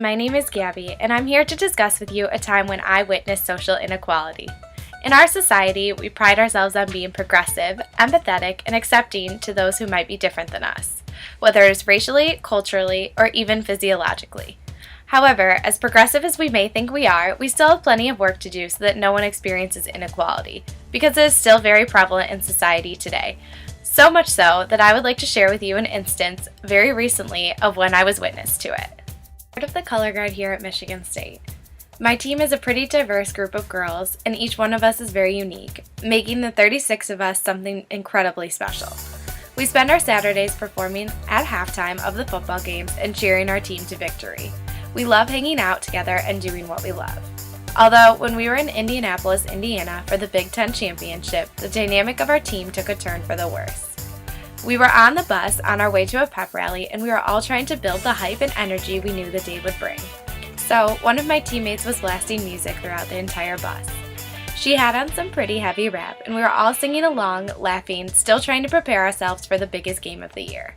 my name is Gabby, and I'm here to discuss with you a time when I witnessed social inequality. In our society, we pride ourselves on being progressive, empathetic, and accepting to those who might be different than us, whether it is racially, culturally, or even physiologically. However, as progressive as we may think we are, we still have plenty of work to do so that no one experiences inequality, because it is still very prevalent in society today. So much so that I would like to share with you an instance very recently of when I was witness to it. Part of the color guard here at Michigan State. My team is a pretty diverse group of girls, and each one of us is very unique, making the 36 of us something incredibly special. We spend our Saturdays performing at halftime of the football games and cheering our team to victory. We love hanging out together and doing what we love. Although, when we were in Indianapolis, Indiana for the Big Ten Championship, the dynamic of our team took a turn for the worse. We were on the bus on our way to a pep rally, and we were all trying to build the hype and energy we knew the day would bring. So, one of my teammates was blasting music throughout the entire bus. She had on some pretty heavy rap, and we were all singing along, laughing, still trying to prepare ourselves for the biggest game of the year.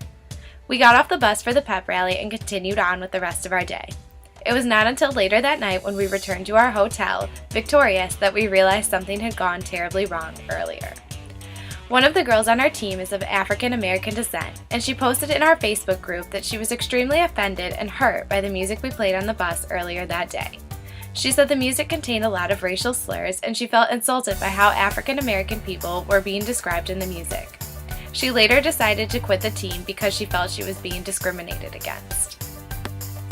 We got off the bus for the pep rally and continued on with the rest of our day. It was not until later that night when we returned to our hotel, victorious, that we realized something had gone terribly wrong earlier. One of the girls on our team is of African American descent, and she posted in our Facebook group that she was extremely offended and hurt by the music we played on the bus earlier that day. She said the music contained a lot of racial slurs, and she felt insulted by how African American people were being described in the music. She later decided to quit the team because she felt she was being discriminated against.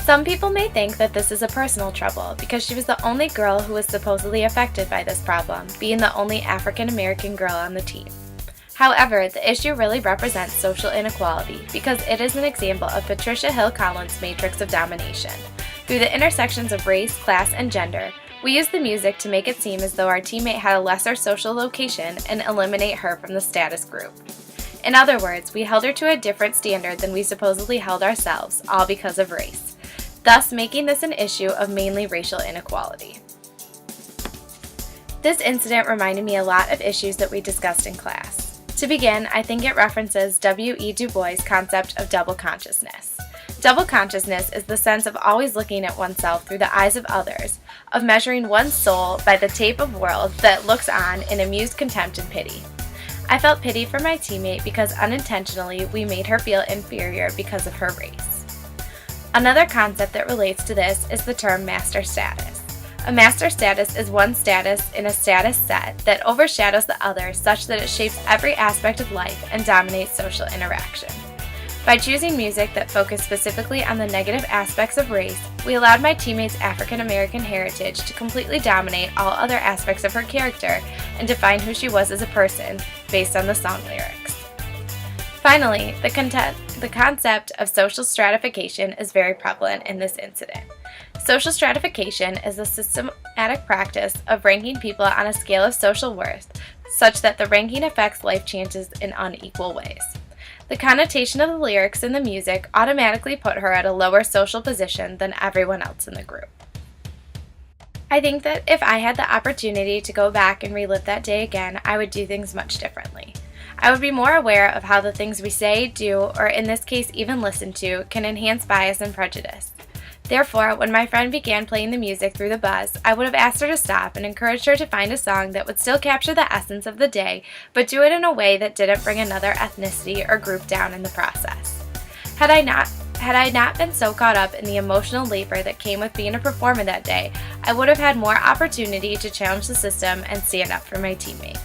Some people may think that this is a personal trouble because she was the only girl who was supposedly affected by this problem, being the only African American girl on the team. However, the issue really represents social inequality because it is an example of Patricia Hill Collins' matrix of domination. Through the intersections of race, class, and gender, we used the music to make it seem as though our teammate had a lesser social location and eliminate her from the status group. In other words, we held her to a different standard than we supposedly held ourselves, all because of race, thus making this an issue of mainly racial inequality. This incident reminded me a lot of issues that we discussed in class. To begin, I think it references W.E. Du Bois' concept of double consciousness. Double consciousness is the sense of always looking at oneself through the eyes of others, of measuring one's soul by the tape of world that looks on in amused contempt and pity. I felt pity for my teammate because unintentionally we made her feel inferior because of her race. Another concept that relates to this is the term master status. A master status is one status in a status set that overshadows the other such that it shapes every aspect of life and dominates social interaction. By choosing music that focused specifically on the negative aspects of race, we allowed my teammate's African American heritage to completely dominate all other aspects of her character and define who she was as a person based on the song lyrics. Finally, the concept of social stratification is very prevalent in this incident. Social stratification is a systematic practice of ranking people on a scale of social worth, such that the ranking affects life chances in unequal ways. The connotation of the lyrics in the music automatically put her at a lower social position than everyone else in the group. I think that if I had the opportunity to go back and relive that day again, I would do things much differently. I would be more aware of how the things we say, do, or in this case even listen to, can enhance bias and prejudice. Therefore, when my friend began playing the music through the bus, I would have asked her to stop and encouraged her to find a song that would still capture the essence of the day, but do it in a way that didn't bring another ethnicity or group down in the process. Had I not been so caught up in the emotional labor that came with being a performer that day, I would have had more opportunity to challenge the system and stand up for my teammate.